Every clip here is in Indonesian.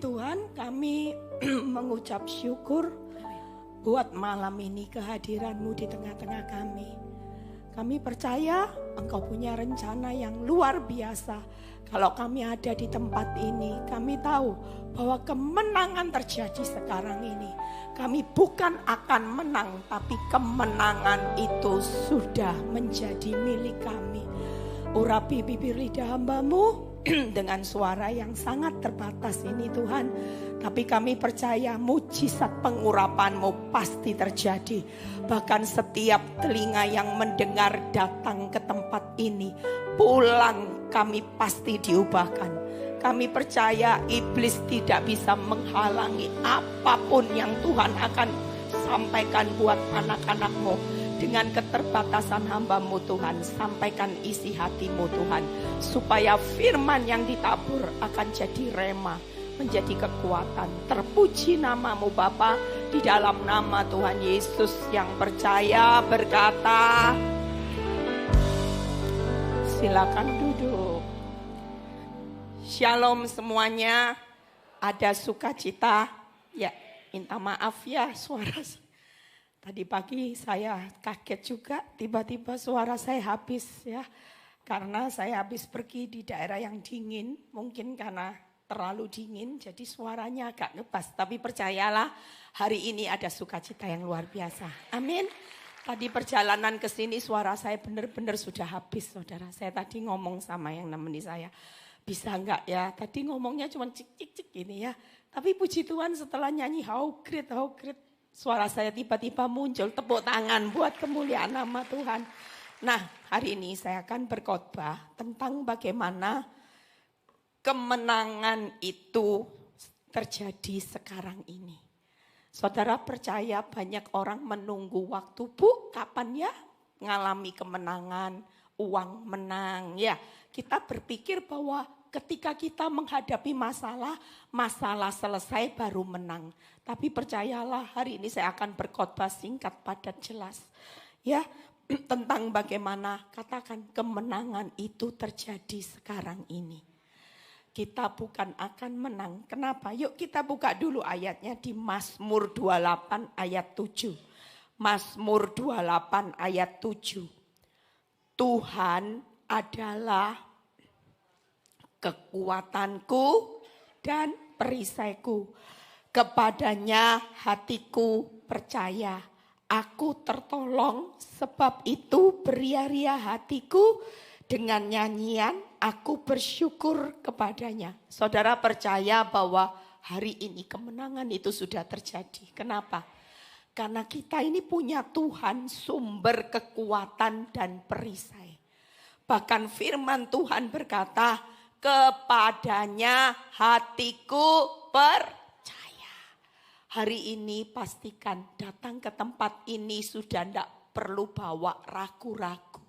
Tuhan, kami mengucap syukur buat malam ini kehadiran-Mu di tengah-tengah kami. Kami percaya Engkau punya rencana yang luar biasa. Kalau kami ada di tempat ini, kami tahu bahwa kemenangan terjadi sekarang ini. Kami bukan akan menang, tapi kemenangan itu sudah menjadi milik kami. Urapi bibir lidah hamba-Mu dengan suara yang sangat terbatas ini Tuhan. Tapi kami percaya mujizat pengurapan-Mu pasti terjadi. Bahkan setiap telinga yang mendengar datang ke tempat ini, pulang kami pasti diubahkan. Kami percaya iblis tidak bisa menghalangi apapun yang Tuhan akan sampaikan buat anak-anak-Mu. Dengan keterbatasan hamba-Mu Tuhan, sampaikan isi hati-Mu Tuhan. Supaya firman yang ditabur akan jadi rema, menjadi kekuatan. Terpuji nama-Mu Bapa, di dalam nama Tuhan Yesus yang percaya berkata. Silakan duduk. Shalom semuanya. Ada sukacita. Ya, minta maaf ya suara. Tadi pagi saya kaget juga, tiba-tiba suara saya habis ya. Karena saya habis pergi di daerah yang dingin, mungkin karena terlalu dingin jadi suaranya agak ngebas. Tapi percayalah, hari ini ada sukacita yang luar biasa. Amin. Tadi perjalanan ke sini suara saya benar-benar sudah habis, saudara. Saya tadi ngomong sama yang nemeni saya, bisa enggak ya? Tadi ngomongnya cuma cik-cik-cik gini ya. Tapi puji Tuhan setelah nyanyi how great, suara saya tiba-tiba muncul, tepuk tangan buat kemuliaan nama Tuhan. Nah, hari ini saya akan berkhotbah tentang bagaimana kemenangan itu terjadi sekarang ini. Saudara percaya banyak orang menunggu waktu, Bu, kapan ya ngalami kemenangan, uang menang. Ya, kita berpikir bahwa ketika kita menghadapi masalah selesai baru menang. Tapi percayalah hari ini saya akan berkhotbah singkat padat jelas. Ya, tentang bagaimana katakan kemenangan itu terjadi sekarang ini. Kita bukan akan menang. Kenapa? Yuk kita buka dulu ayatnya di Mazmur 28 ayat 7. Mazmur 28 ayat 7. Tuhan adalah kekuatanku dan perisaiku. Kepadanya hatiku percaya. Aku tertolong, sebab itu beria-ria hatiku. Dengan nyanyian aku bersyukur kepadanya. Saudara percaya bahwa hari ini kemenangan itu sudah terjadi. Kenapa? Karena kita ini punya Tuhan sumber kekuatan dan perisai. Bahkan firman Tuhan berkata, kepadanya hatiku percaya. Hari ini pastikan datang ke tempat ini sudah tidak perlu bawa ragu-ragu.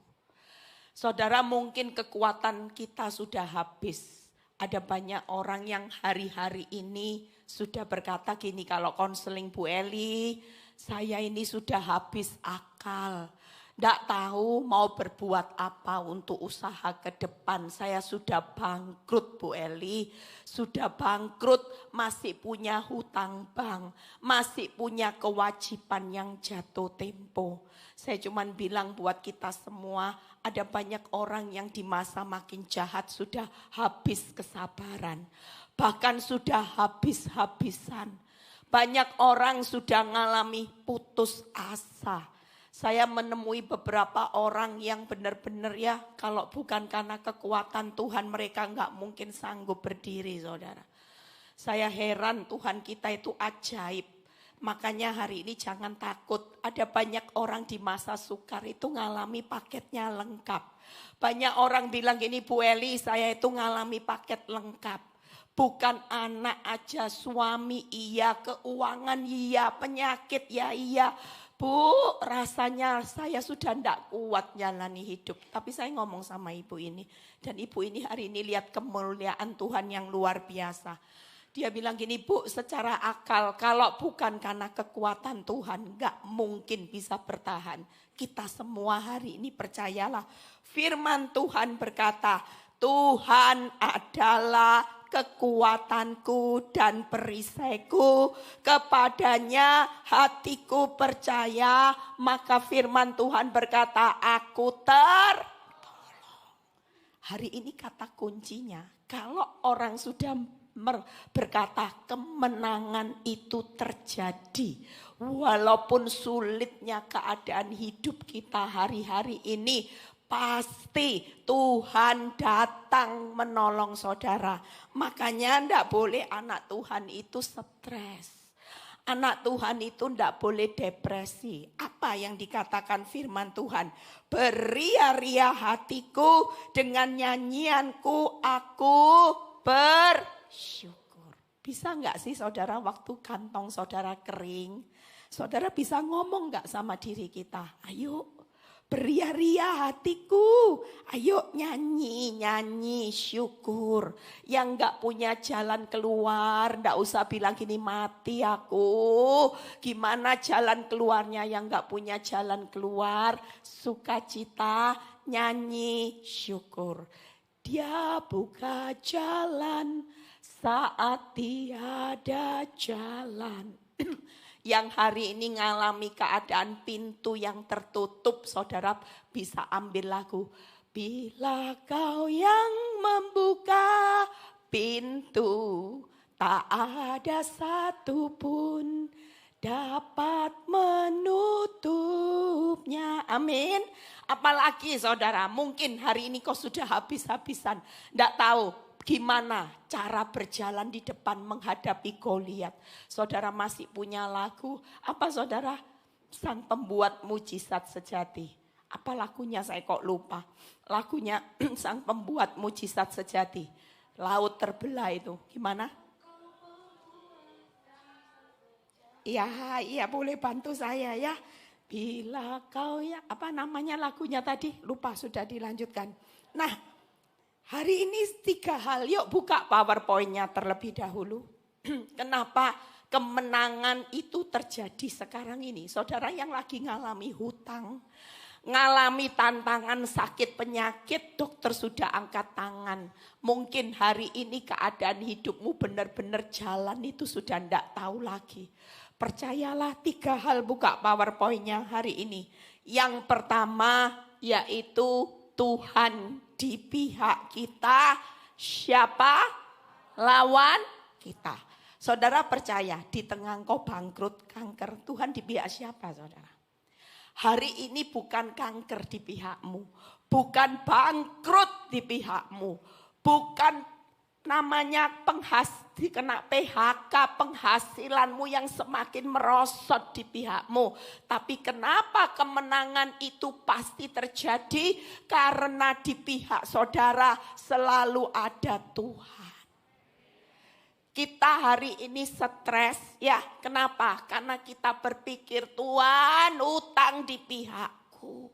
Saudara mungkin kekuatan kita sudah habis. Ada banyak orang yang hari-hari ini sudah berkata gini, kalau konseling Bu Eli, saya ini sudah habis akal. Tidak tahu mau berbuat apa untuk usaha ke depan. Saya sudah bangkrut Bu Eli. Sudah bangkrut, masih punya hutang bank. Masih punya kewajiban yang jatuh tempo. Saya cuma bilang buat kita semua, ada banyak orang yang di masa makin jahat sudah habis kesabaran. Bahkan sudah habis-habisan. Banyak orang sudah mengalami putus asa. Saya menemui beberapa orang yang benar-benar ya, kalau bukan karena kekuatan Tuhan mereka nggak mungkin sanggup berdiri, saudara. Saya heran Tuhan kita itu ajaib. Makanya hari ini jangan takut. Ada banyak orang di masa sukar itu ngalami paketnya lengkap. Banyak orang bilang gini, Bu Eli saya itu ngalami paket lengkap. Bukan anak aja, suami iya, keuangan iya, penyakit ya iya. Bu, rasanya saya sudah tidak kuat jalani hidup. Tapi saya ngomong sama ibu ini. Dan ibu ini hari ini lihat kemuliaan Tuhan yang luar biasa. Dia bilang gini, Bu, secara akal kalau bukan karena kekuatan Tuhan gak mungkin bisa bertahan. Kita semua hari ini percayalah. Firman Tuhan berkata, Tuhan adalah kekuatanku dan perisaiku, kepadanya hatiku percaya. Maka firman Tuhan berkata, aku tertolong. Hari ini kata kuncinya, kalau orang sudah berkata kemenangan itu terjadi, walaupun sulitnya keadaan hidup kita hari-hari ini, pasti Tuhan datang menolong saudara. Makanya enggak boleh anak Tuhan itu stres. Anak Tuhan itu enggak boleh depresi. Apa yang dikatakan firman Tuhan? Beria-ria hatiku, dengan nyanyianku aku bersyukur. Bisa enggak sih saudara waktu kantong saudara kering, saudara bisa ngomong enggak sama diri kita? Ayo. Beria-ria hatiku, ayo nyanyi syukur. Yang gak punya jalan keluar, gak usah bilang gini, mati aku. Gimana jalan keluarnya yang gak punya jalan keluar? Sukacita, nyanyi syukur. Dia buka jalan saat tiada jalan. Yang hari ini ngalami keadaan pintu yang tertutup, saudara bisa ambil lagu. Bila kau yang membuka pintu, tak ada satupun dapat menutupnya. Amin. Apalagi saudara, mungkin hari ini kau sudah habis-habisan, tidak tahu gimana cara berjalan di depan menghadapi Goliat. Saudara masih punya lagu, apa saudara? Sang pembuat mujizat sejati. Apa lagunya saya kok lupa. Lagunya sang pembuat mujizat sejati. Laut terbelah itu, gimana? Iya boleh bantu saya ya. Bila kau ya, apa namanya lagunya tadi? Lupa, sudah dilanjutkan. Nah, hari ini 3 hal, yuk buka PowerPoint-nya terlebih dahulu. Kenapa kemenangan itu terjadi sekarang ini? Saudara yang lagi ngalami hutang, ngalami tantangan sakit penyakit, dokter sudah angkat tangan. Mungkin hari ini keadaan hidupmu benar-benar jalan itu sudah tidak tahu lagi. Percayalah 3 hal, buka PowerPoint-nya hari ini. Yang pertama yaitu Tuhan di pihak kita, siapa lawan kita. Saudara percaya di tengah engkau bangkrut kanker, Tuhan di pihak siapa saudara? Hari ini bukan kanker di pihakmu, bukan bangkrut di pihakmu, bukan namanya kena PHK, penghasilanmu yang semakin merosot di pihakmu. Tapi kenapa kemenangan itu pasti terjadi? Karena di pihak saudara selalu ada Tuhan. Kita hari ini stres, ya kenapa? Karena kita berpikir Tuhan utang di pihakku,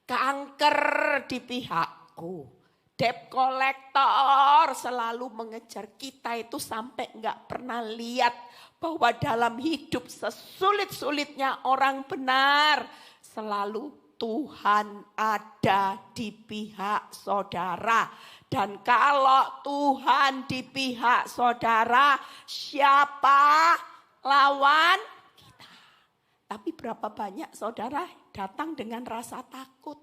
kanker di pihakku. Debt collector selalu mengejar kita itu sampai nggak pernah lihat bahwa dalam hidup sesulit-sulitnya orang benar selalu Tuhan ada di pihak saudara. Dan kalau Tuhan di pihak saudara, siapa lawan kita? Tapi berapa banyak saudara datang dengan rasa takut?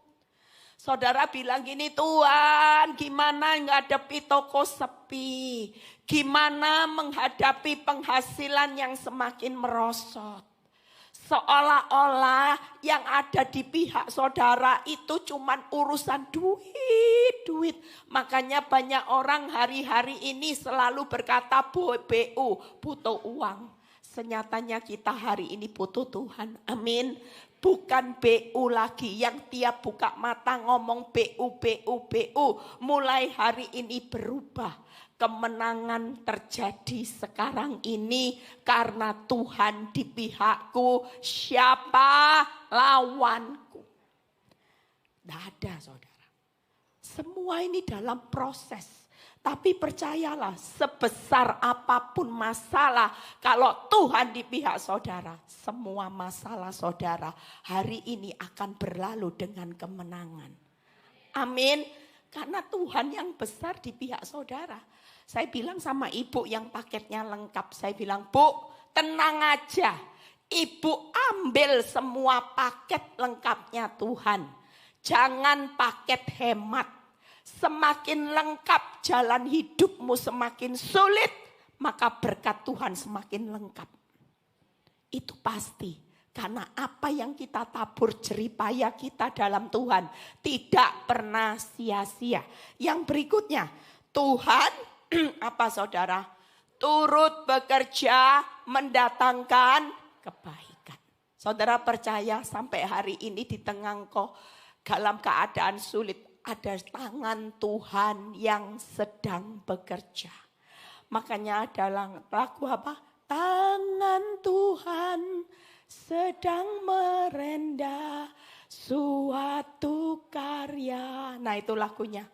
Saudara bilang gini, Tuhan gimana menghadapi toko sepi? Gimana menghadapi penghasilan yang semakin merosot? Seolah-olah yang ada di pihak saudara itu cuman urusan duit. Makanya banyak orang hari-hari ini selalu berkata BU, butuh uang. Senyatanya kita hari ini butuh Tuhan. Amin. Bukan BU lagi yang tiap buka mata ngomong BU. Mulai hari ini berubah. Kemenangan terjadi sekarang ini karena Tuhan di pihakku. Siapa lawanku? Tidak ada saudara. Semua ini dalam proses. Tapi percayalah, sebesar apapun masalah, kalau Tuhan di pihak saudara, semua masalah saudara hari ini akan berlalu dengan kemenangan. Amin. Karena Tuhan yang besar di pihak saudara. Saya bilang sama ibu yang paketnya lengkap. Saya bilang, Bu, tenang aja. Ibu ambil semua paket lengkapnya Tuhan. Jangan paket hemat. Semakin lengkap jalan hidupmu semakin sulit, maka berkat Tuhan semakin lengkap. Itu pasti. Karena apa yang kita tabur jeripaya kita dalam Tuhan tidak pernah sia-sia. Yang berikutnya, Tuhan apa saudara? Turut bekerja mendatangkan kebaikan. Saudara percaya sampai hari ini di tengah engkau dalam keadaan sulit, ada tangan Tuhan yang sedang bekerja. Makanya ada lagu apa? Tangan Tuhan sedang merendah suatu karya. Nah itu lagunya.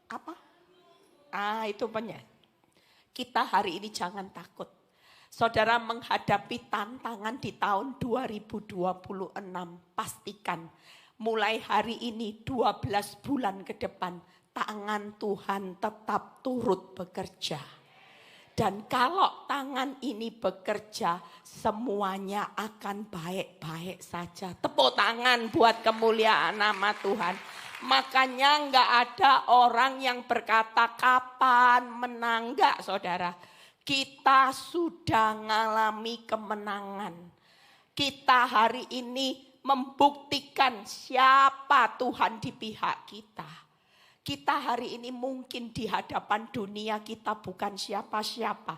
Apa? Itu penyanyi. Kita hari ini jangan takut. Saudara menghadapi tantangan di tahun 2026. Pastikan mulai hari ini 12 bulan ke depan. Tangan Tuhan tetap turut bekerja. Dan kalau tangan ini bekerja, semuanya akan baik-baik saja. Tepuk tangan buat kemuliaan nama Tuhan. Makanya enggak ada orang yang berkata kapan menang. Enggak saudara. Kita sudah mengalami kemenangan. Kita hari ini membuktikan siapa Tuhan di pihak kita. Kita hari ini mungkin di hadapan dunia kita bukan siapa-siapa.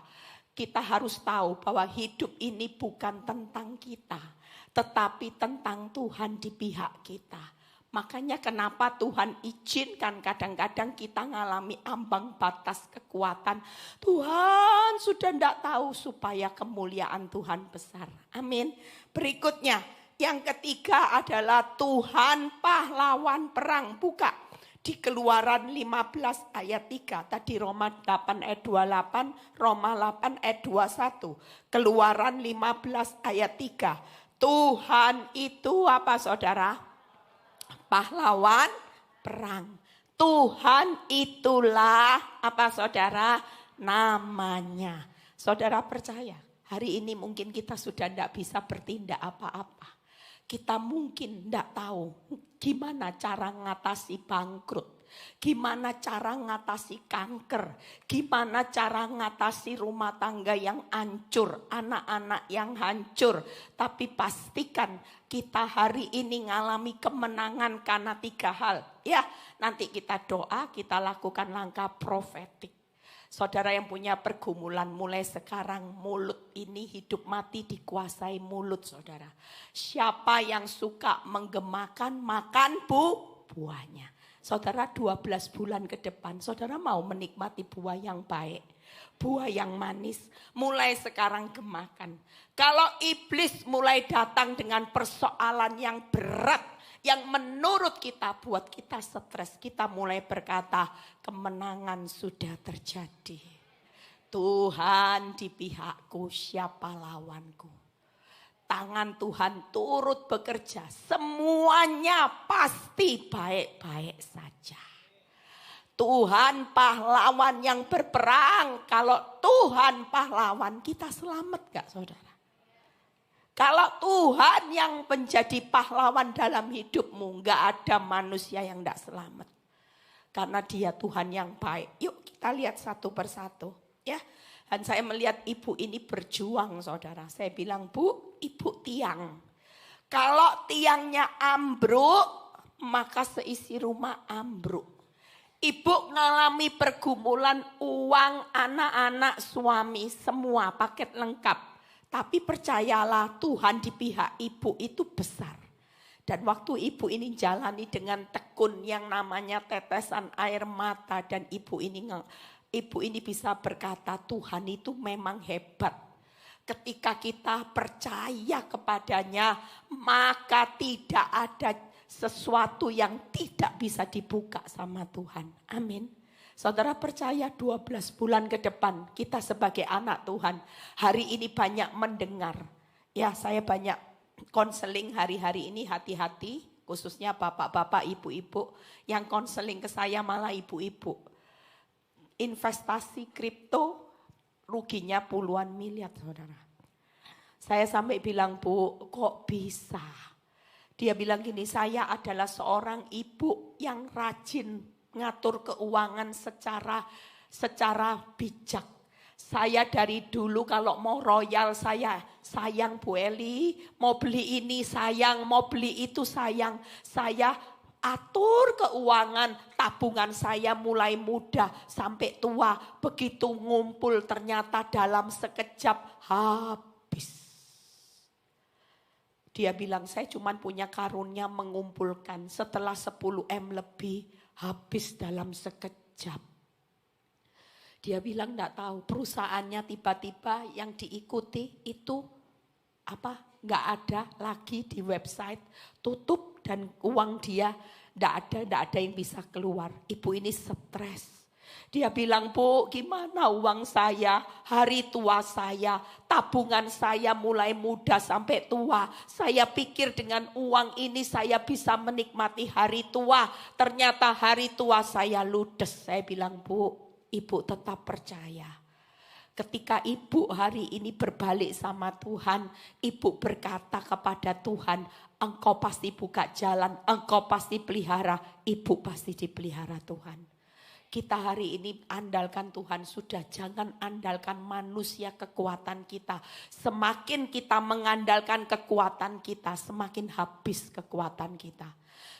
Kita harus tahu bahwa hidup ini bukan tentang kita. Tetapi tentang Tuhan di pihak kita. Makanya kenapa Tuhan izinkan kadang-kadang kita mengalami ambang batas kekuatan. Tuhan sudah tidak tahu supaya kemuliaan Tuhan besar. Amin. Berikutnya yang ketiga adalah Tuhan pahlawan perang. Buka. Di Keluaran 15 ayat 3. Tadi Roma 8 ayat 28. Roma 8 ayat 21. Keluaran 15 ayat 3. Tuhan itu apa saudara? Pahlawan perang. Tuhan itulah apa saudara? Namanya. Saudara percaya? Hari ini mungkin kita sudah tidak bisa bertindak apa-apa. Kita mungkin tidak tahu gimana cara mengatasi bangkrut. Gimana cara mengatasi kanker. Gimana cara mengatasi rumah tangga yang hancur. Anak-anak yang hancur. Tapi pastikan kita hari ini mengalami kemenangan karena 3 hal. Ya, nanti kita doa, kita lakukan langkah profetik. Saudara yang punya pergumulan mulai sekarang mulut ini hidup mati dikuasai mulut saudara. Siapa yang suka menggemakan makan buahnya. Saudara 12 bulan ke depan saudara mau menikmati buah yang baik. Buah yang manis mulai sekarang gemakan. Kalau iblis mulai datang dengan persoalan yang berat. Yang menurut kita buat kita stres. Kita mulai berkata kemenangan sudah terjadi. Tuhan di pihakku, siapa lawanku. Tangan Tuhan turut bekerja. Semuanya pasti baik-baik saja. Tuhan pahlawan yang berperang. Kalau Tuhan pahlawan kita selamat gak saudara? Kalau Tuhan yang menjadi pahlawan dalam hidupmu, enggak ada manusia yang enggak selamat. Karena dia Tuhan yang baik. Yuk kita lihat satu persatu. Ya. Dan saya melihat ibu ini berjuang saudara. Saya bilang, Bu, ibu tiang. Kalau tiangnya ambruk, maka seisi rumah ambruk. Ibu mengalami pergumulan uang, anak-anak, suami, semua paket lengkap. Tapi percayalah Tuhan di pihak ibu itu besar. Dan waktu ibu ini jalani dengan tekun yang namanya tetesan air mata. Dan ibu ini bisa berkata Tuhan itu memang hebat. Ketika kita percaya kepadanya maka tidak ada sesuatu yang tidak bisa dibuka sama Tuhan. Amin. Saudara percaya 12 bulan ke depan kita sebagai anak Tuhan hari ini banyak mendengar. Ya saya banyak konseling hari-hari ini hati-hati khususnya bapak-bapak ibu-ibu yang konseling ke saya malah ibu-ibu. investasi kripto ruginya puluhan miliar, saudara. Saya sampai bilang, Bu, kok bisa? Dia bilang gini, saya adalah seorang ibu yang rajin ngatur keuangan secara bijak. Saya dari dulu kalau mau royal saya sayang Bu Eli, mau beli ini sayang, mau beli itu sayang. Saya atur keuangan, tabungan saya mulai muda sampai tua. Begitu ngumpul ternyata dalam sekejap habis. Dia bilang saya cuma punya karunia mengumpulkan, setelah 10 M lebih habis dalam sekejap. Dia bilang enggak tahu, perusahaannya tiba-tiba yang diikuti itu enggak ada lagi di website, tutup dan uang dia enggak ada yang bisa keluar. Ibu ini stres. Dia bilang, Bu, gimana uang saya, hari tua saya, tabungan saya mulai muda sampai tua. Saya pikir dengan uang ini saya bisa menikmati hari tua. Ternyata hari tua saya ludes. Saya bilang, Bu, Ibu tetap percaya. Ketika ibu hari ini berbalik sama Tuhan, ibu berkata kepada Tuhan, Engkau pasti buka jalan, Engkau pasti pelihara, ibu pasti dipelihara Tuhan. Kita hari ini andalkan Tuhan, sudah jangan andalkan manusia kekuatan kita. Semakin kita mengandalkan kekuatan kita, semakin habis kekuatan kita.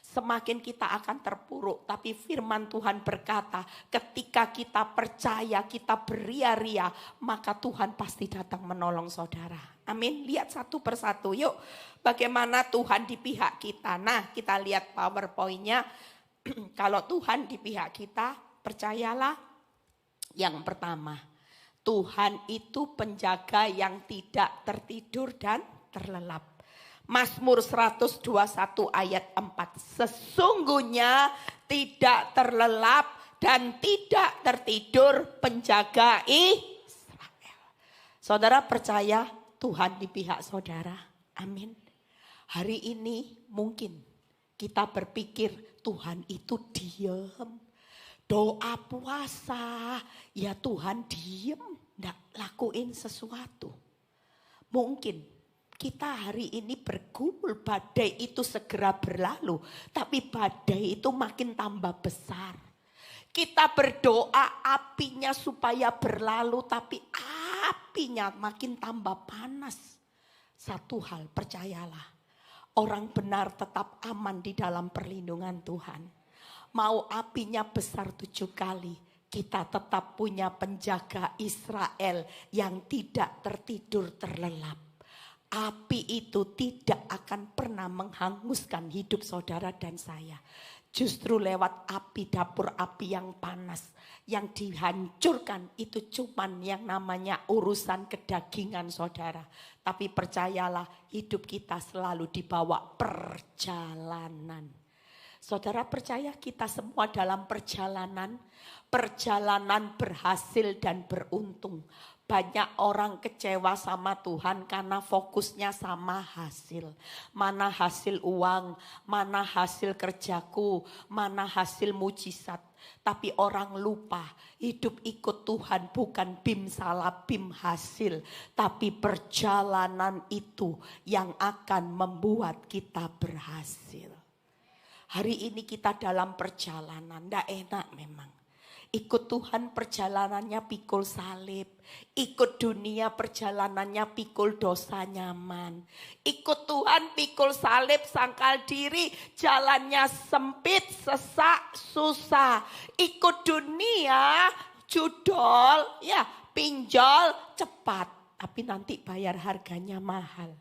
Semakin kita akan terpuruk, tapi firman Tuhan berkata, ketika kita percaya, kita beria-ria, maka Tuhan pasti datang menolong saudara. Amin. Lihat satu persatu, yuk bagaimana Tuhan di pihak kita. Nah, kita lihat PowerPoint-nya. Kalau Tuhan di pihak kita, percayalah yang pertama, Tuhan itu penjaga yang tidak tertidur dan terlelap. Mazmur 121 ayat 4. Sesungguhnya tidak terlelap dan tidak tertidur penjaga Israel. Saudara percaya Tuhan di pihak saudara. Amin. Hari ini mungkin kita berpikir Tuhan itu diam. Doa puasa, ya Tuhan diam, enggak lakuin sesuatu. Mungkin kita hari ini bergumul, badai itu segera berlalu, tapi badai itu makin tambah besar. Kita berdoa apinya supaya berlalu, tapi apinya makin tambah panas. Satu hal, percayalah, orang benar tetap aman di dalam perlindungan Tuhan. Mau apinya besar 7 kali, kita tetap punya penjaga Israel yang tidak tertidur terlelap. Api itu tidak akan pernah menghanguskan hidup saudara dan saya. Justru lewat api, dapur api yang panas, yang dihancurkan itu cuman yang namanya urusan kedagingan saudara. Tapi percayalah, hidup kita selalu dibawa perjalanan. Saudara percaya kita semua dalam perjalanan berhasil dan beruntung. Banyak orang kecewa sama Tuhan karena fokusnya sama hasil. Mana hasil uang, mana hasil kerjaku, mana hasil mujizat. Tapi orang lupa hidup ikut Tuhan bukan bim salah bim hasil. Tapi perjalanan itu yang akan membuat kita berhasil. Hari ini kita dalam perjalanan, tidak enak memang. Ikut Tuhan perjalanannya pikul salib. Ikut dunia perjalanannya pikul dosa nyaman. Ikut Tuhan pikul salib sangkal diri. Jalannya sempit, sesak, susah. Ikut dunia judol, ya pinjol cepat. Tapi nanti bayar harganya mahal.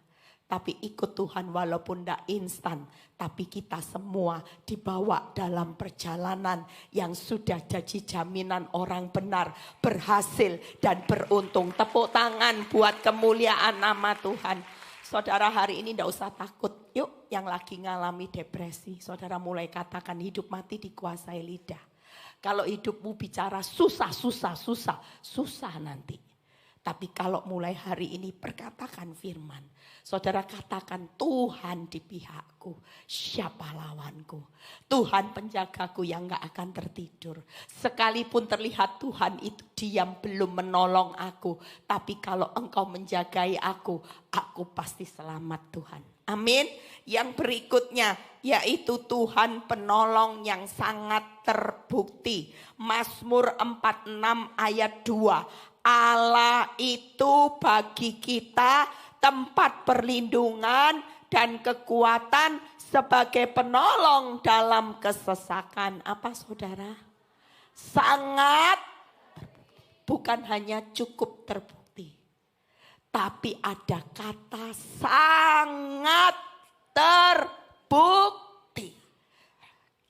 Tapi ikut Tuhan walaupun tidak instan. Tapi kita semua dibawa dalam perjalanan yang sudah jadi jaminan orang benar. Berhasil dan beruntung. Tepuk tangan buat kemuliaan nama Tuhan. Saudara hari ini tidak usah takut. Yuk yang lagi ngalami depresi. Saudara mulai katakan hidup mati dikuasai lidah. Kalau hidupmu bicara susah nanti. Tapi kalau mulai hari ini perkatakan firman, saudara katakan Tuhan di pihakku, siapa lawanku? Tuhan penjagaku yang gak akan tertidur. Sekalipun terlihat Tuhan itu diam belum menolong aku, tapi kalau engkau menjagai aku pasti selamat Tuhan. Amin. Yang berikutnya yaitu Tuhan penolong yang sangat terbukti. Mazmur 46 ayat 2. Allah itu bagi kita tempat perlindungan dan kekuatan sebagai penolong dalam kesesakan. Apa saudara? Sangat, bukan hanya cukup terbukti, tapi ada kata sangat terbukti.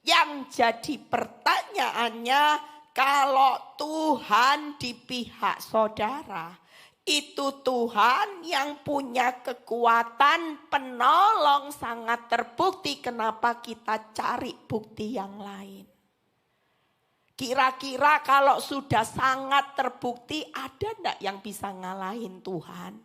Yang jadi pertanyaannya, kalau Tuhan di pihak saudara, itu Tuhan yang punya kekuatan penolong sangat terbukti. Kenapa kita cari bukti yang lain? Kira-kira kalau sudah sangat terbukti, ada enggak yang bisa ngalahin Tuhan?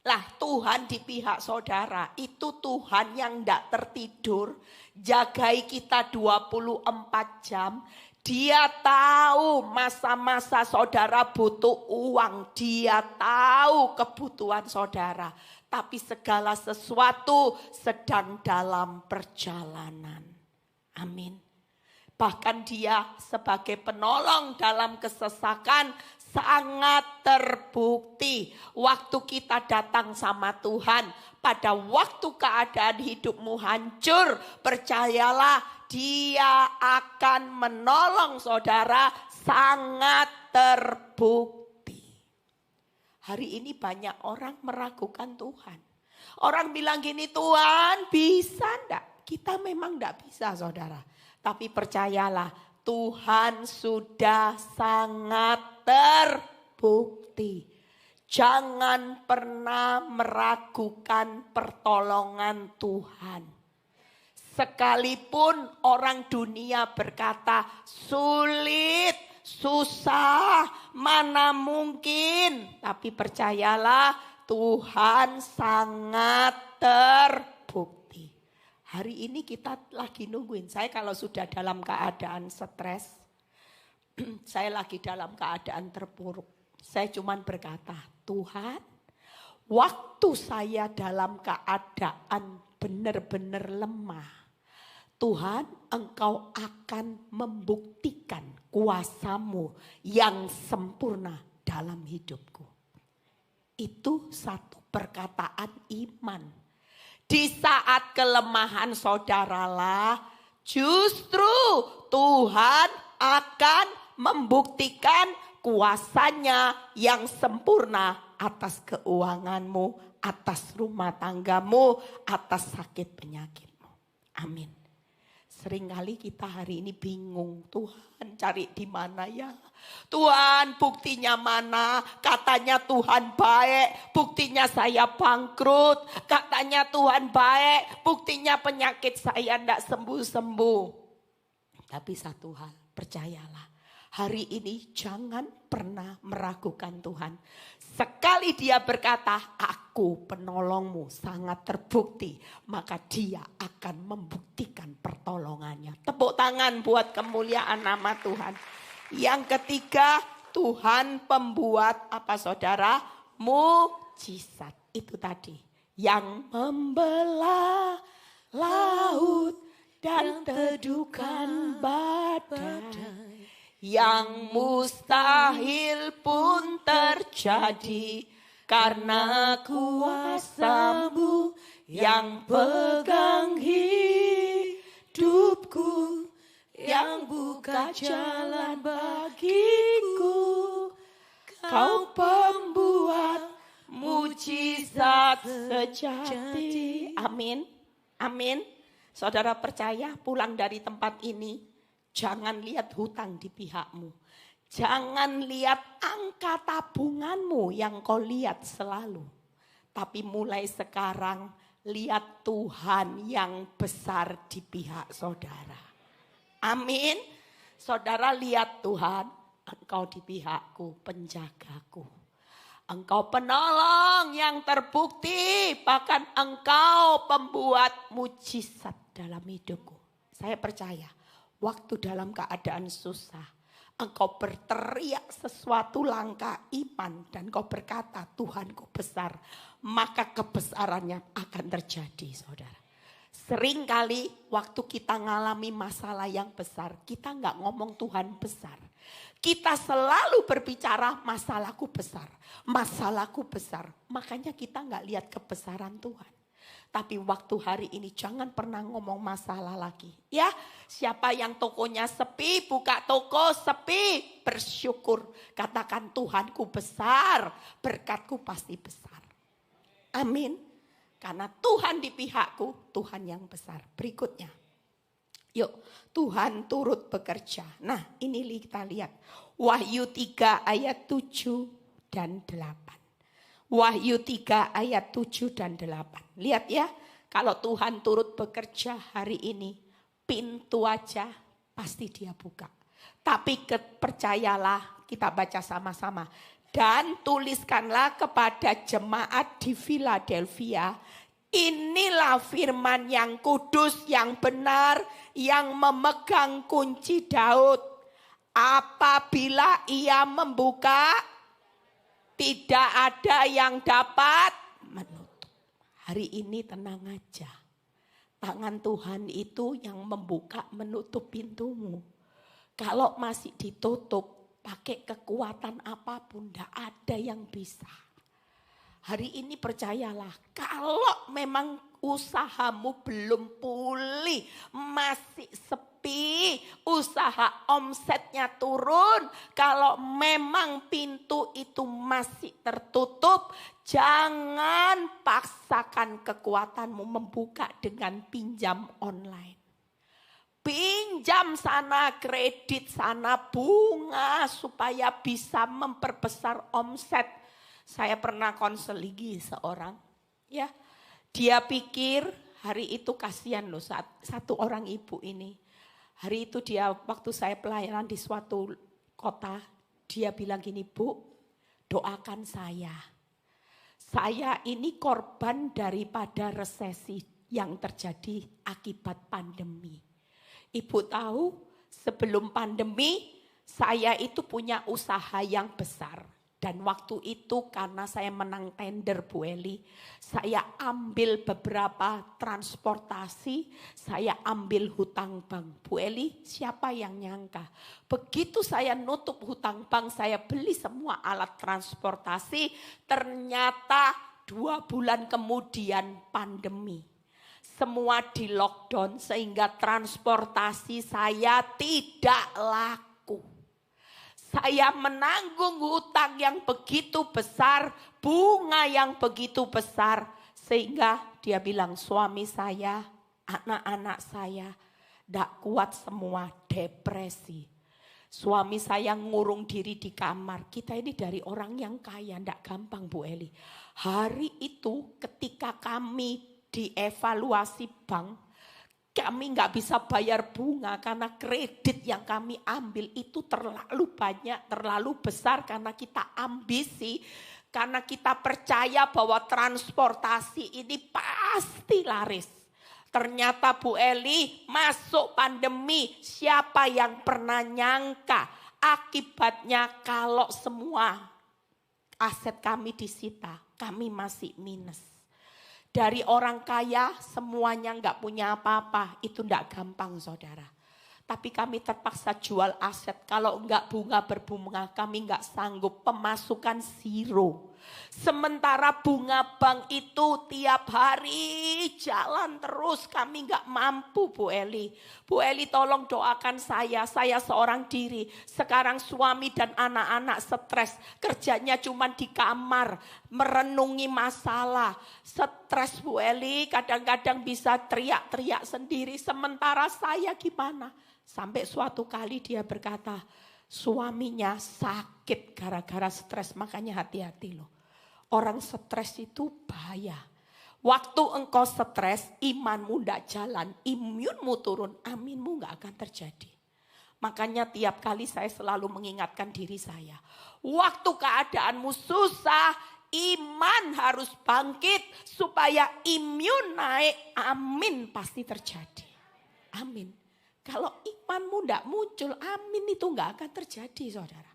Lah Tuhan di pihak saudara, itu Tuhan yang enggak tertidur, jagai kita 24 jam. Dia tahu masa-masa saudara butuh uang. Dia tahu kebutuhan saudara. Tapi segala sesuatu sedang dalam perjalanan. Amin. Bahkan dia sebagai penolong dalam kesesakan sangat terbukti. Waktu kita datang sama Tuhan, pada waktu keadaan hidupmu hancur, percayalah, Dia akan menolong saudara sangat terbukti. Hari ini banyak orang meragukan Tuhan. Orang bilang gini, Tuhan bisa enggak? Kita memang enggak bisa saudara. Tapi percayalah, Tuhan sudah sangat terbukti. Jangan pernah meragukan pertolongan Tuhan. Sekalipun orang dunia berkata sulit, susah, mana mungkin. Tapi percayalah, Tuhan sangat terbukti. Hari ini kita lagi nungguin. Saya kalau sudah dalam keadaan stres, saya lagi dalam keadaan terpuruk. Saya cuma berkata, Tuhan, waktu saya dalam keadaan benar-benar lemah, Tuhan, Engkau akan membuktikan kuasa-Mu yang sempurna dalam hidupku. Itu satu perkataan iman. Di saat kelemahan saudaralah, justru Tuhan akan membuktikan kuasa-Nya yang sempurna atas keuanganmu, atas rumah tanggamu, atas sakit penyakitmu. Amin. Seringkali kita hari ini bingung, Tuhan cari di mana ya? Tuhan buktinya mana? Katanya Tuhan baik, buktinya saya bangkrut. Katanya Tuhan baik, buktinya penyakit saya tidak sembuh-sembuh. Tapi satu hal, percayalah. Hari ini jangan pernah meragukan Tuhan. Sekali Dia berkata, aku penolongmu sangat terbukti, maka Dia akan membuktikan pertolongannya. Tepuk tangan buat kemuliaan nama Tuhan. Yang ketiga, Tuhan pembuat apa saudara? Mukjizat. Itu tadi. Yang membelah laut dan teduhkan badai. Yang mustahil pun terjadi karena kuasa-Mu yang pegang hidupku, yang buka jalan bagiku. Kau pembuat mujizat sejati. Amin. Amin. Saudara percaya pulang dari tempat ini, jangan lihat hutang di pihakmu. Jangan lihat angka tabunganmu yang kau lihat selalu. Tapi mulai sekarang lihat Tuhan yang besar di pihak saudara. Amin. Saudara lihat Tuhan, Engkau di pihakku, penjagaku. Engkau penolong yang terbukti, bahkan engkau pembuat mujizat dalam hidupku. Saya percaya, waktu dalam keadaan susah, engkau berteriak sesuatu langkah iman dan kau berkata, Tuhanku besar, maka kebesarannya akan terjadi, saudara. Seringkali waktu kita ngalami masalah yang besar, kita nggak ngomong Tuhan besar. Kita selalu berbicara masalahku besar, masalahku besar. Makanya kita nggak lihat kebesaran Tuhan. Tapi waktu hari ini jangan pernah ngomong masalah lagi. Ya, siapa yang tokonya sepi, buka toko sepi, bersyukur. Katakan Tuhanku besar, berkatku pasti besar. Amin. Karena Tuhan di pihakku, Tuhan yang besar. Berikutnya. Yuk, Tuhan turut bekerja. Nah, ini kita lihat. Wahyu 3 ayat 7 dan 8. Wahyu 3 ayat 7 dan 8. Lihat ya, kalau Tuhan turut bekerja hari ini, pintu aja pasti dia buka. Tapi percayalah, kita baca sama-sama. Dan tuliskanlah kepada jemaat di Philadelphia, inilah firman yang kudus, yang benar, yang memegang kunci Daud. Apabila ia membuka, tidak ada yang dapat menutup. Hari ini tenang aja. Tangan Tuhan itu yang membuka menutup pintumu. Kalau masih ditutup, pakai kekuatan apapun, tidak ada yang bisa. Hari ini percayalah, kalau memang usahamu belum pulih, masih sepi, usaha omsetnya turun, kalau memang pintu itu masih tertutup, jangan paksakan kekuatanmu membuka dengan pinjam online. Pinjam sana, kredit sana, bunga supaya bisa memperbesar omset. Saya pernah konseling seorang, ya, dia pikir hari itu kasihan loh satu orang ibu ini. Hari itu dia waktu saya pelayanan di suatu kota, dia bilang gini, Bu, doakan saya. Saya ini korban daripada resesi yang terjadi akibat pandemi. Ibu tahu sebelum pandemi saya itu punya usaha yang besar. Dan waktu itu karena saya menang tender Bu Eli, saya ambil beberapa transportasi, saya ambil hutang bank. Bu Eli, siapa yang nyangka? Begitu saya nutup hutang bank, saya beli semua alat transportasi, ternyata 2 bulan kemudian pandemi. Semua di lockdown sehingga transportasi saya tidak laku. Saya menanggung hutang yang begitu besar, bunga yang begitu besar. Sehingga dia bilang suami saya, anak-anak saya tidak kuat semua, depresi. Suami saya ngurung diri di kamar. Kita ini dari orang yang kaya, tidak gampang Bu Eli. Hari itu ketika kami dievaluasi bank, kami nggak bisa bayar bunga karena kredit yang kami ambil itu terlalu banyak, terlalu besar karena kita ambisi, karena kita percaya bahwa transportasi ini pasti laris. Ternyata Bu Eli masuk pandemi, siapa yang pernah nyangka akibatnya kalau semua aset kami disita, kami masih minus. Dari orang kaya semuanya enggak punya apa-apa, itu enggak gampang saudara. Tapi kami terpaksa jual aset, kalau enggak bunga berbunga kami enggak sanggup, pemasukan zero. Sementara bunga bank itu tiap hari jalan terus, kami enggak mampu Bu Eli. Bu Eli tolong doakan saya seorang diri. Sekarang suami dan anak-anak stres, kerjanya cuma di kamar, merenungi masalah. Stres Bu Eli, kadang-kadang bisa teriak-teriak sendiri. Sementara saya gimana? Sampai suatu kali dia berkata, suaminya sakit gara-gara stres, makanya hati-hati loh. Orang stres itu bahaya. Waktu engkau stres, imanmu tidak jalan, imunmu turun, aminmu gak akan terjadi. Makanya tiap kali saya selalu mengingatkan diri saya. Waktu keadaanmu susah, iman harus bangkit supaya imun naik. Amin, pasti terjadi. Amin. Kalau imanmu tidak muncul, amin itu nggak akan terjadi, saudara.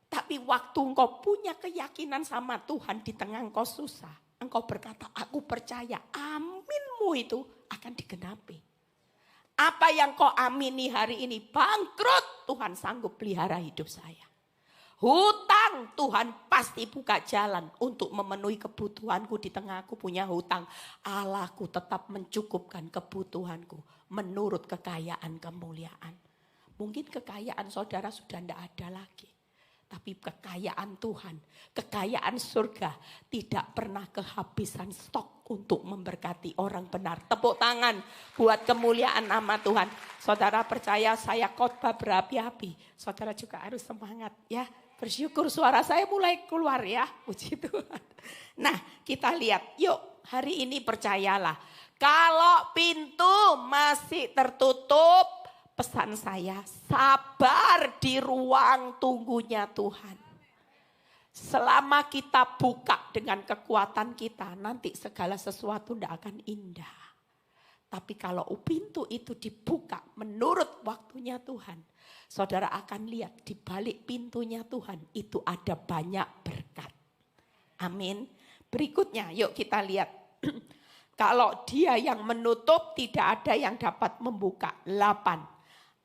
Tapi waktu engkau punya keyakinan sama Tuhan di tengah engkau susah, engkau berkata, aku percaya, aminmu itu akan digenapi. Apa yang kau amini hari ini bangkrut, Tuhan sanggup pelihara hidup saya. Hutang, Tuhan pasti buka jalan untuk memenuhi kebutuhanku di tengah aku punya hutang. Allahku tetap mencukupkan kebutuhanku menurut kekayaan kemuliaan. Mungkin kekayaan saudara sudah tidak ada lagi. Tapi kekayaan Tuhan, kekayaan surga tidak pernah kehabisan stok untuk memberkati orang benar. Tepuk tangan buat kemuliaan nama Tuhan. Saudara percaya saya khotbah berapi-api. Saudara juga harus semangat ya. Bersyukur suara saya mulai keluar ya. Puji Tuhan. Nah kita lihat yuk hari ini percayalah. Kalau pintu masih tertutup. Pesan saya, sabar di ruang tunggunya Tuhan. Selama kita buka dengan kekuatan kita, nanti segala sesuatu tidak akan indah. Tapi kalau pintu itu dibuka menurut waktunya Tuhan, saudara akan lihat di balik pintunya Tuhan itu ada banyak berkat. Amin. Berikutnya, yuk kita lihat. Kalau dia yang menutup, tidak ada yang dapat membuka. 8.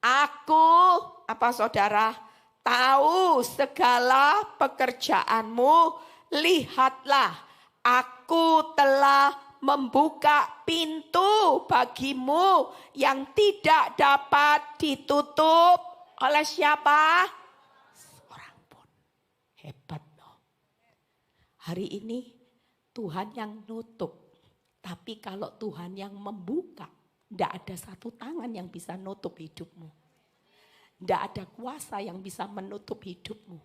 Aku, apa saudara, tahu segala pekerjaanmu, lihatlah aku telah membuka pintu bagimu yang tidak dapat ditutup oleh siapa? Seorang pun. Hebat loh. Hari ini Tuhan yang nutup, tapi kalau Tuhan yang membuka, tidak ada satu tangan yang bisa nutup hidupmu. Tidak ada kuasa yang bisa menutup hidupmu.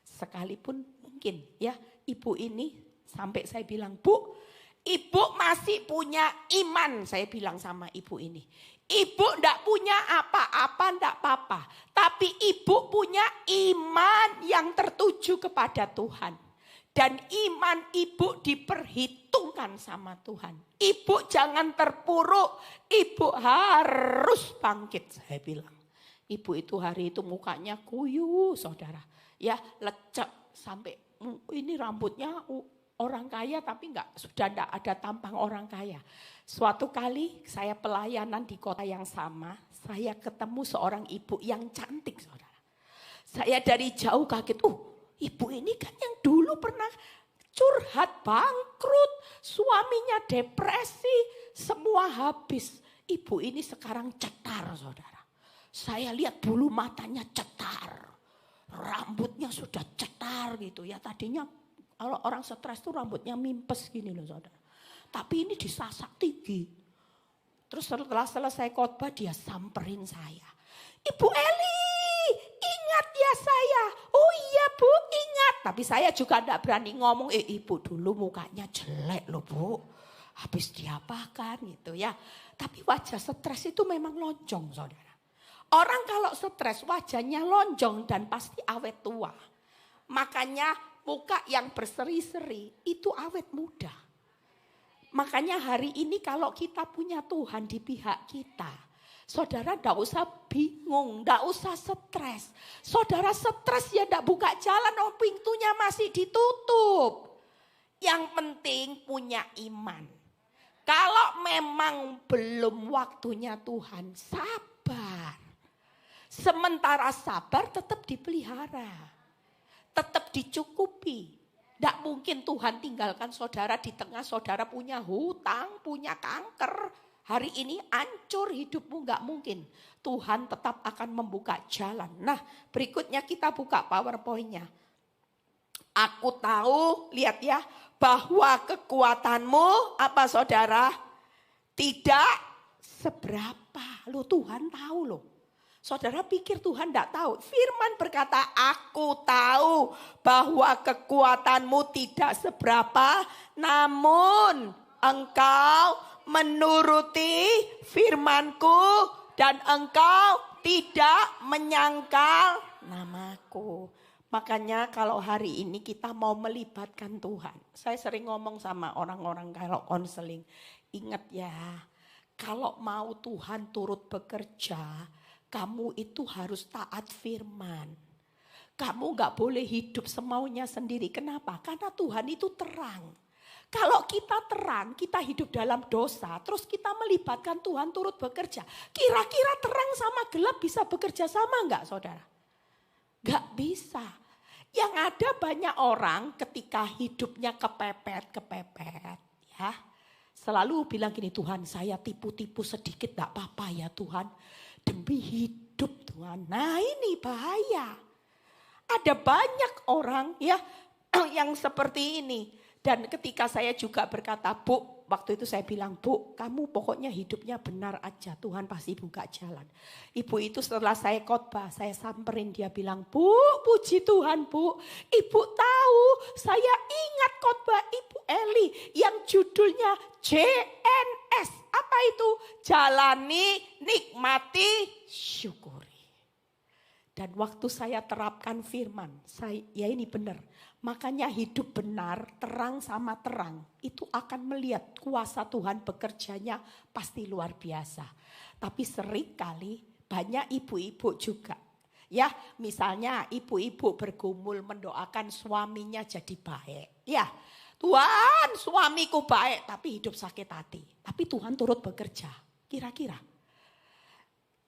Sekalipun mungkin ya ibu ini sampai saya bilang, Bu, ibu masih punya iman. Saya bilang sama ibu ini. Ibu tidak punya apa-apa, tidak apa-apa. Tapi ibu punya iman yang tertuju kepada Tuhan. Dan iman ibu diperhitungkan sama Tuhan. Ibu jangan terpuruk, ibu harus bangkit, saya bilang. Ibu itu hari itu mukanya kuyu, saudara. Ya lecek sampai ini rambutnya orang kaya tapi sudah tidak ada tampang orang kaya. Suatu kali saya pelayanan di kota yang sama, saya ketemu seorang ibu yang cantik, saudara. Saya dari jauh kaget, ibu ini kan yang dulu pernah curhat bangkrut, suaminya depresi, semua habis. Ibu ini sekarang cetar, saudara. Saya lihat bulu matanya cetar, rambutnya sudah cetar gitu ya. Tadinya kalau orang stres tuh rambutnya mimpes gini loh, saudara. Tapi ini disasak tinggi. Terus setelah selesai khotbah dia samperin saya. Ibu Eli, ingat ya saya. Oh iya Bu, ingat. Tapi saya juga tidak berani ngomong. Ibu dulu mukanya jelek loh Bu. Habis diapakan gitu ya. Tapi wajah stres itu memang lonjong, saudara. Orang kalau stres wajahnya lonjong dan pasti awet tua. Makanya muka yang berseri-seri itu awet muda. Makanya hari ini kalau kita punya Tuhan di pihak kita, saudara tidak usah bingung, tidak usah stres. Saudara stres ya tidak buka jalan, pintunya masih ditutup. Yang penting punya iman. Kalau memang belum waktunya Tuhan, sabar. Sementara sabar tetap dipelihara, tetap dicukupi. Tidak mungkin Tuhan tinggalkan saudara di tengah saudara punya hutang, punya kanker. Hari ini hancur hidupmu, gak mungkin. Tuhan tetap akan membuka jalan. Nah berikutnya kita buka PowerPoint-nya. Aku tahu, lihat ya, bahwa kekuatanmu, apa saudara, tidak seberapa. Loh Tuhan tahu loh. Saudara pikir Tuhan tidak tahu. Firman berkata, aku tahu bahwa kekuatanmu tidak seberapa. Namun engkau menuruti firmanku dan engkau tidak menyangkal namaku. Makanya kalau hari ini kita mau melibatkan Tuhan. Saya sering ngomong sama orang-orang kalau konseling. Ingat ya, kalau mau Tuhan turut bekerja, kamu itu harus taat firman. Kamu gak boleh hidup semaunya sendiri. Kenapa? Karena Tuhan itu terang. Kalau kita terang, kita hidup dalam dosa, terus kita melibatkan Tuhan turut bekerja. Kira-kira terang sama gelap bisa bekerja sama enggak, saudara? Gak bisa. Yang ada banyak orang ketika hidupnya kepepet, ya. Selalu bilang gini, Tuhan saya tipu-tipu sedikit gak apa-apa ya Tuhan. Demi hidup Tuhan. Nah ini bahaya. Ada banyak orang ya yang seperti ini. Dan ketika saya juga berkata, Bu, waktu itu saya bilang, Bu, kamu pokoknya hidupnya benar aja. Tuhan pasti buka jalan. Ibu itu setelah saya khotbah, saya samperin, dia bilang, Bu, puji Tuhan, Bu. Ibu tahu, saya ingat khotbah Ibu Eli yang judulnya JNS. Apa itu? Jalani, nikmati, syukuri. Dan waktu saya terapkan firman, ya ini benar. Makanya hidup benar, terang sama terang, itu akan melihat kuasa Tuhan bekerjanya pasti luar biasa. Tapi seringkali banyak ibu-ibu juga. Ya, misalnya ibu-ibu bergumul mendoakan suaminya jadi baik. Ya, Tuhan suamiku baik tapi hidup sakit hati. Tapi Tuhan turut bekerja.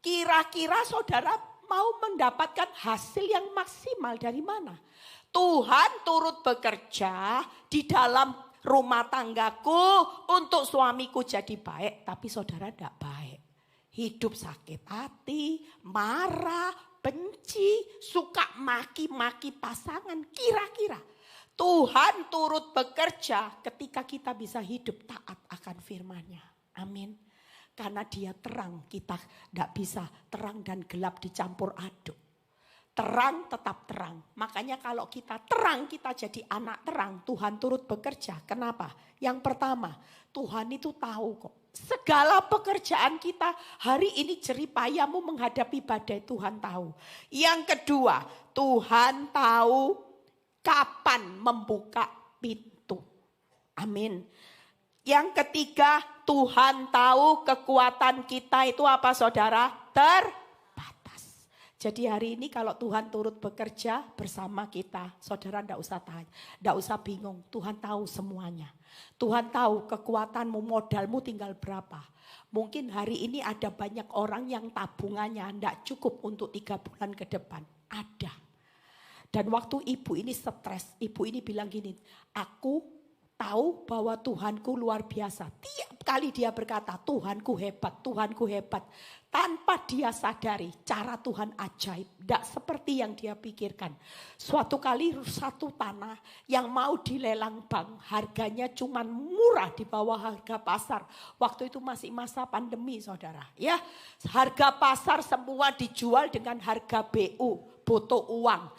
Kira-kira saudara mau mendapatkan hasil yang maksimal dari mana? Tuhan turut bekerja di dalam rumah tanggaku untuk suamiku jadi baik. Tapi saudara tidak baik. Hidup sakit hati, marah, benci, suka maki-maki pasangan. Kira-kira Tuhan turut bekerja ketika kita bisa hidup taat akan firman-Nya. Amin. Karena dia terang, kita tidak bisa terang dan gelap dicampur aduk. Terang tetap terang. Makanya kalau kita terang, kita jadi anak terang. Tuhan turut bekerja. Kenapa? Yang pertama, Tuhan itu tahu kok. Segala pekerjaan kita hari ini jeripayamu menghadapi badai, Tuhan tahu. Yang kedua, Tuhan tahu kapan membuka pintu. Amin. Yang ketiga, Tuhan tahu kekuatan kita itu apa saudara? Terbatas. Jadi hari ini kalau Tuhan turut bekerja bersama kita, saudara tidak usah tanya, tidak usah bingung. Tuhan tahu semuanya. Tuhan tahu kekuatanmu, modalmu tinggal berapa. Mungkin hari ini ada banyak orang yang tabungannya tidak cukup untuk 3 bulan ke depan. Ada. Dan waktu ibu ini stres, ibu ini bilang gini, aku tahu bahwa Tuhanku luar biasa. Tiap kali dia berkata, Tuhanku hebat, Tuhanku hebat. Tanpa dia sadari, cara Tuhan ajaib. Tidak seperti yang dia pikirkan. Suatu kali satu tanah yang mau dilelang bank, harganya cuma murah di bawah harga pasar. Waktu itu masih masa pandemi saudara. Ya, harga pasar semua dijual dengan harga BU, boto uang.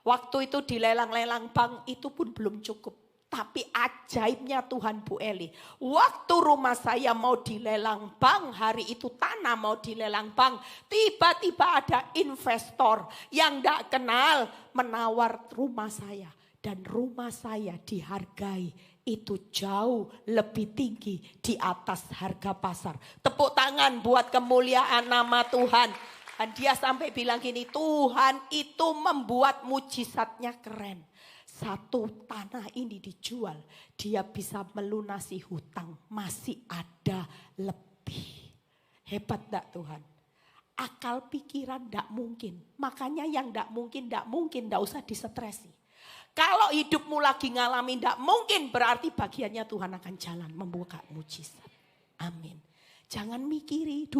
Waktu itu dilelang-lelang bank itu pun belum cukup. Tapi ajaibnya Tuhan Bu Eli. Waktu rumah saya mau dilelang bank, hari itu tanah mau dilelang bank. Tiba-tiba ada investor yang tidak kenal menawar rumah saya. Dan rumah saya dihargai itu jauh lebih tinggi di atas harga pasar. Tepuk tangan buat kemuliaan nama Tuhan. Dan dia sampai bilang gini, Tuhan itu membuat mujizatnya keren. Satu tanah ini dijual, dia bisa melunasi hutang, masih ada lebih. Hebat enggak Tuhan? Akal pikiran enggak mungkin. Makanya yang enggak mungkin, enggak usah distresi. Kalau hidupmu lagi ngalamin enggak mungkin, berarti bagiannya Tuhan akan jalan membuka mujizat. Amin. Jangan mikiri,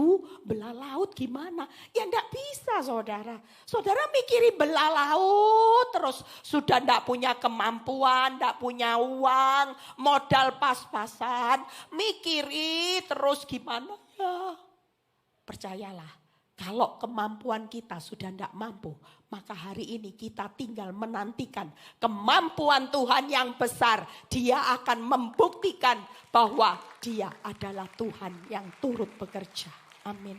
belah laut gimana? Ya enggak bisa saudara. Saudara mikiri belah laut terus sudah enggak punya kemampuan, enggak punya uang, modal pas-pasan. Mikiri terus gimana? Ya, percayalah. Kalau kemampuan kita sudah tidak mampu, maka hari ini kita tinggal menantikan kemampuan Tuhan yang besar. Dia akan membuktikan bahwa dia adalah Tuhan yang turut bekerja. Amin.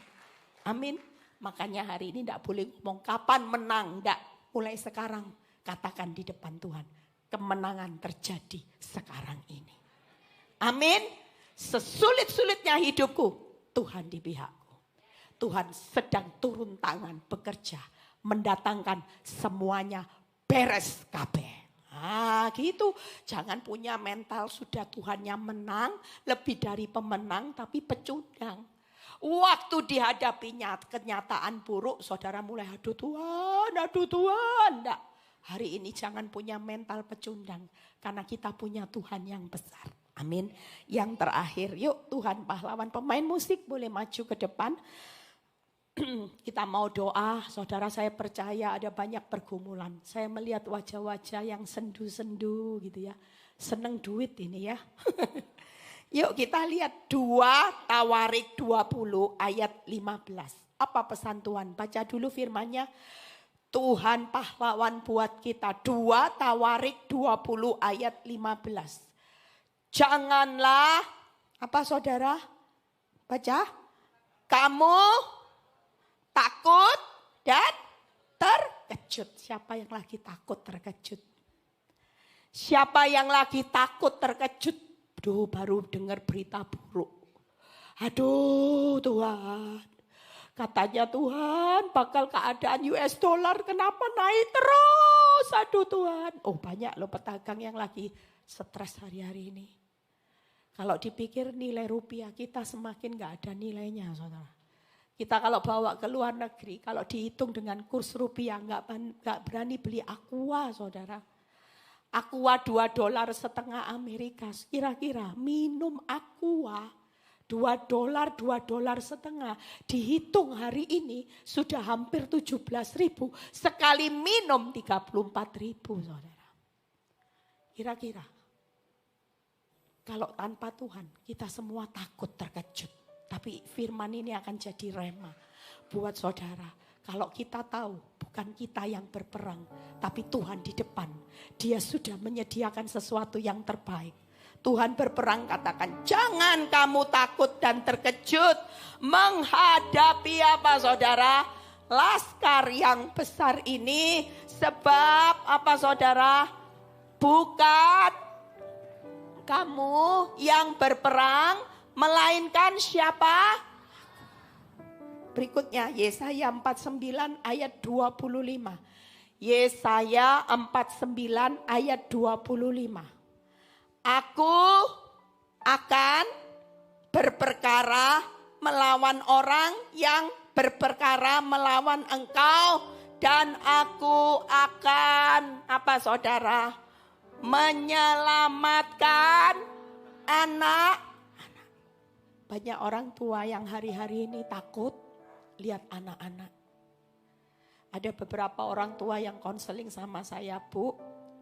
Amin. Makanya hari ini tidak boleh ngomong kapan menang. Tidak. Mulai sekarang katakan di depan Tuhan. Kemenangan terjadi sekarang ini. Amin. Sesulit-sulitnya hidupku, Tuhan di pihakku. Tuhan sedang turun tangan bekerja. Mendatangkan semuanya beres kabeh. Nah gitu, jangan punya mental sudah Tuhannya menang, lebih dari pemenang tapi pecundang. Waktu dihadapinya kenyataan buruk, saudara mulai aduh Tuhan. Enggak. Hari ini jangan punya mental pecundang, karena kita punya Tuhan yang besar. Amin. Yang terakhir, yuk Tuhan pahlawan. Pemain musik boleh maju ke depan. Kita mau doa, saudara saya percaya ada banyak pergumulan. Saya melihat wajah-wajah yang sendu-sendu gitu ya. Seneng duit ini ya. Yuk kita lihat 2 Tawarik 20 ayat 15. Apa pesan Tuhan? Baca dulu firman-Nya. Tuhan pahlawan buat kita. 2 Tawarik 20 ayat 15. Janganlah, apa saudara? Baca. Kamu takut dan terkejut. Siapa yang lagi takut terkejut? Siapa yang lagi takut terkejut? Duh, baru dengar berita buruk. Aduh Tuhan. Katanya Tuhan bakal keadaan US dollar kenapa naik terus. Aduh Tuhan. Oh banyak loh pedagang yang lagi stres hari-hari ini. Kalau dipikir nilai rupiah kita semakin gak ada nilainya saudara. Kita kalau bawa ke luar negeri, kalau dihitung dengan kurs rupiah, nggak berani beli Aqua, saudara. Aqua $2,5 Amerika, kira-kira minum Aqua $2, $2,5. Dihitung hari ini sudah hampir 17.000. Sekali minum 34.000, saudara. Kira-kira. Kalau tanpa Tuhan, kita semua takut terkejut. Tapi firman ini akan jadi rema buat saudara. Kalau kita tahu bukan kita yang berperang, tapi Tuhan di depan. Dia sudah menyediakan sesuatu yang terbaik. Tuhan berperang, katakan jangan kamu takut dan terkejut menghadapi apa saudara? Laskar yang besar ini. Sebab apa saudara? Bukan kamu yang berperang, melainkan siapa? Berikutnya Yesaya 49 ayat 25. Yesaya 49 ayat 25. Aku akan berperkara melawan orang yang berperkara melawan engkau. Dan aku akan, apa saudara? Menyelamatkan anak. Banyak orang tua yang hari-hari ini takut lihat anak-anak. Ada beberapa orang tua yang konseling sama saya, Bu.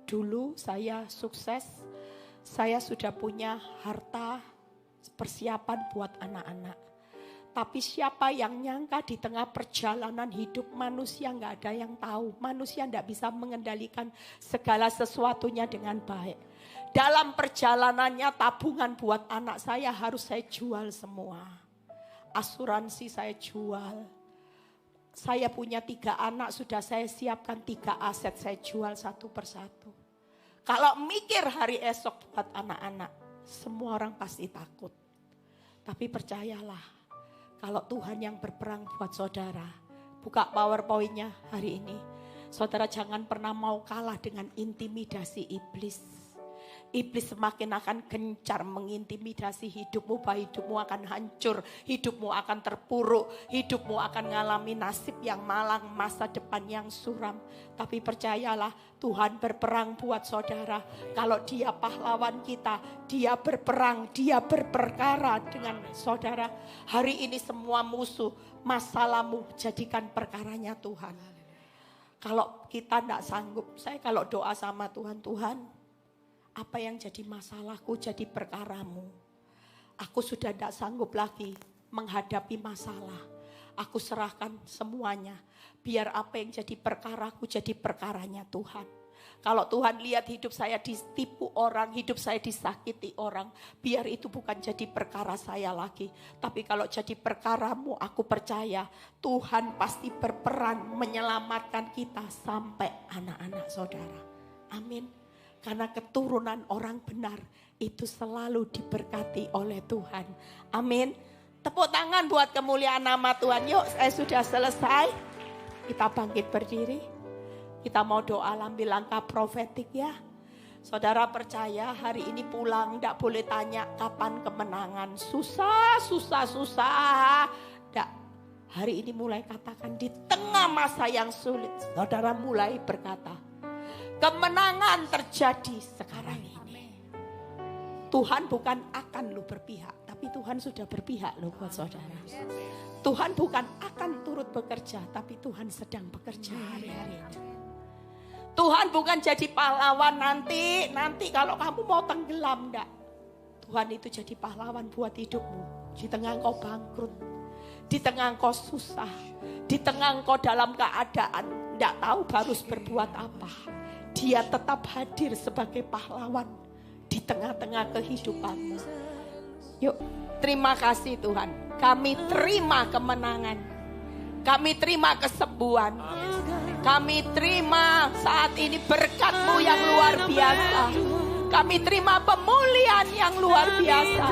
Dulu saya sukses, saya sudah punya harta persiapan buat anak-anak. Tapi siapa yang nyangka di tengah perjalanan hidup manusia gak ada yang tahu. Manusia gak bisa mengendalikan segala sesuatunya dengan baik. Dalam perjalanannya tabungan buat anak saya harus saya jual semua. Asuransi saya jual. Saya punya 3 anak, sudah saya siapkan 3 aset, saya jual satu persatu. Kalau mikir hari esok buat anak-anak, semua orang pasti takut. Tapi percayalah, kalau Tuhan yang berperang buat saudara, buka PowerPoint-nya hari ini. Saudara jangan pernah mau kalah dengan intimidasi iblis. Iblis semakin akan gencar mengintimidasi hidupmu, bahwa hidupmu akan hancur, hidupmu akan terpuruk, hidupmu akan mengalami nasib yang malang, masa depan yang suram. Tapi percayalah, Tuhan berperang buat saudara. Kalau Dia pahlawan kita, Dia berperang, Dia berperkara dengan saudara. Hari ini semua musuh, masalahmu jadikan perkaranya Tuhan. Kalau kita tidak sanggup, saya kalau doa sama Tuhan, Tuhan, apa yang jadi masalahku jadi perkaramu. Aku sudah tidak sanggup lagi menghadapi masalah. Aku serahkan semuanya. Biar apa yang jadi perkaraku jadi perkaranya Tuhan. Kalau Tuhan lihat hidup saya ditipu orang, hidup saya disakiti orang, biar itu bukan jadi perkara saya lagi. Tapi kalau jadi perkaramu, aku percaya Tuhan pasti berperan menyelamatkan kita sampai anak-anak saudara. Amin. Karena keturunan orang benar itu selalu diberkati oleh Tuhan. Amin. Tepuk tangan buat kemuliaan nama Tuhan. Yuk, saya sudah selesai. Kita bangkit berdiri. Kita mau doa ambil langkah profetik ya. Saudara percaya hari ini pulang tidak boleh tanya kapan kemenangan. Susah. Tidak. Hari ini mulai katakan di tengah masa yang sulit. Saudara mulai berkata, kemenangan terjadi sekarang ini. Tuhan bukan akan lu berpihak, tapi Tuhan sudah berpihak lu buat saudara. Tuhan bukan akan turut bekerja, tapi Tuhan sedang bekerja hari-hari ini. Tuhan bukan jadi pahlawan nanti kalau kamu mau tenggelam, enggak. Tuhan itu jadi pahlawan buat hidupmu. Di tengah engkau bangkrut, di tengah engkau susah, di tengah engkau dalam keadaan enggak tahu harus berbuat apa. Dia tetap hadir sebagai pahlawan di tengah-tengah kehidupanmu. Yuk, terima kasih Tuhan. Kami terima kemenangan. Kami terima kesembuhan. Kami terima saat ini berkat-Mu yang luar biasa. Kami terima pemulihan yang luar biasa.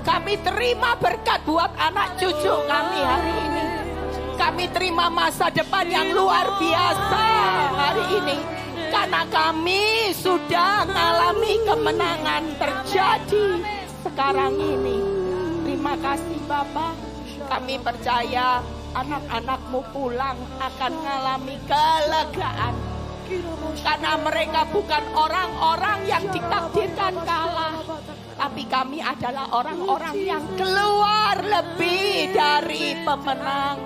Kami terima berkat buat anak cucu kami hari ini. Kami terima masa depan yang luar biasa hari ini. Karena kami sudah mengalami kemenangan terjadi sekarang ini. Terima kasih Bapa. Kami percaya anak-anak-Mu pulang akan mengalami kelegaan. Karena mereka bukan orang-orang yang ditakdirkan kalah. Tapi kami adalah orang-orang yang keluar lebih dari pemenang.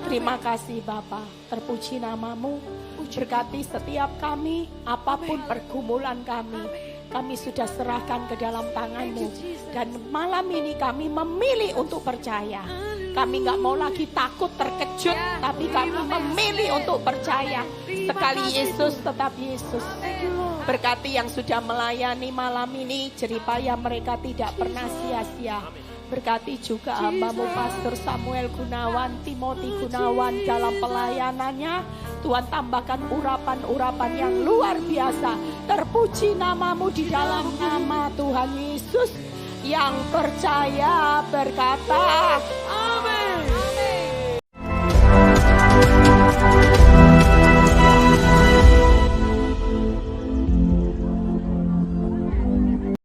Terima kasih Bapa. Terpuji nama-Mu. Berkati setiap kami, apapun pergumulan kami sudah serahkan ke dalam tangan-Mu. Dan malam ini kami memilih untuk percaya. Kami gak mau lagi takut terkejut, tapi kami memilih untuk percaya. Sekali Yesus tetap Yesus. Berkati yang sudah melayani malam ini, jeripaya mereka tidak pernah sia-sia. Berkati juga hamba-Mu Pastor Samuel Gunawan, Timothy Gunawan dalam pelayanannya. Tuhan tambahkan urapan-urapan yang luar biasa. Terpuji nama-Mu di dalam nama Tuhan Yesus. Yang percaya berkata